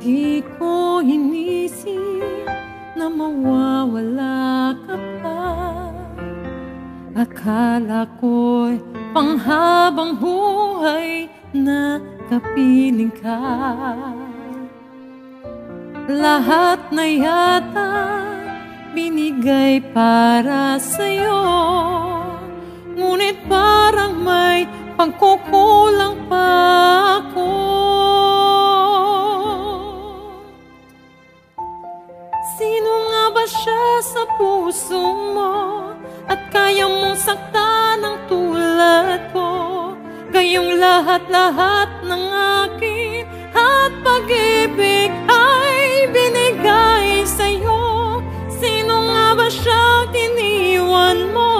Di ko inisip na mawawala ka pa. Akala ko'y panghabang buhay na kapiling ka. Lahat na yata binigay para sa'yo, ngunit parang may pagkukulang pa ako. Sino nga ba siya sa puso mo at kaya mong saktan ng tulad ko? Kayong lahat-lahat ng akin at pag-ibig ay binigay sa'yo. Sino nga ba siya iniwan mo?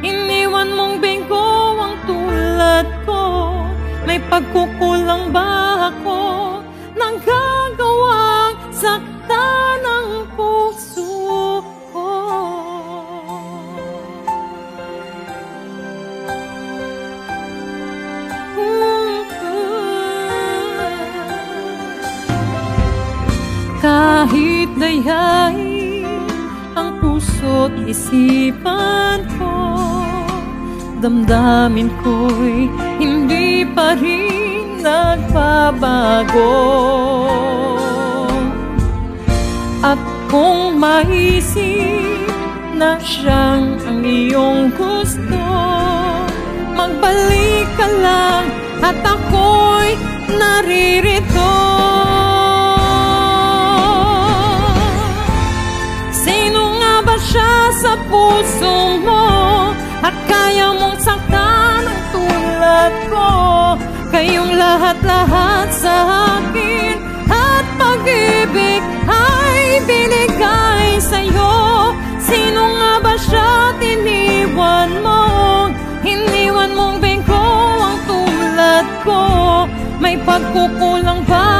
Iniwan mong bengko ang tulad ko. May pagkukulang ba ako nang gagawang saktan ng puso ko? Kahit dayain ang puso't isipan ko, damdamin ko'y hindi pa rin nagbabago. At kung maisip na siyang ang iyong gusto, magbalik ka lang at ako'y naririto. Sino nga ba siya sa puso mo at kaya mong saktan ang tulad ko? Kayong lahat-lahat sa akin at pag-ibig ay binigay sa'yo. Sino nga ba siya iniwan mo? Iniwan mong bengko ang tulad ko. May pagkukulang ba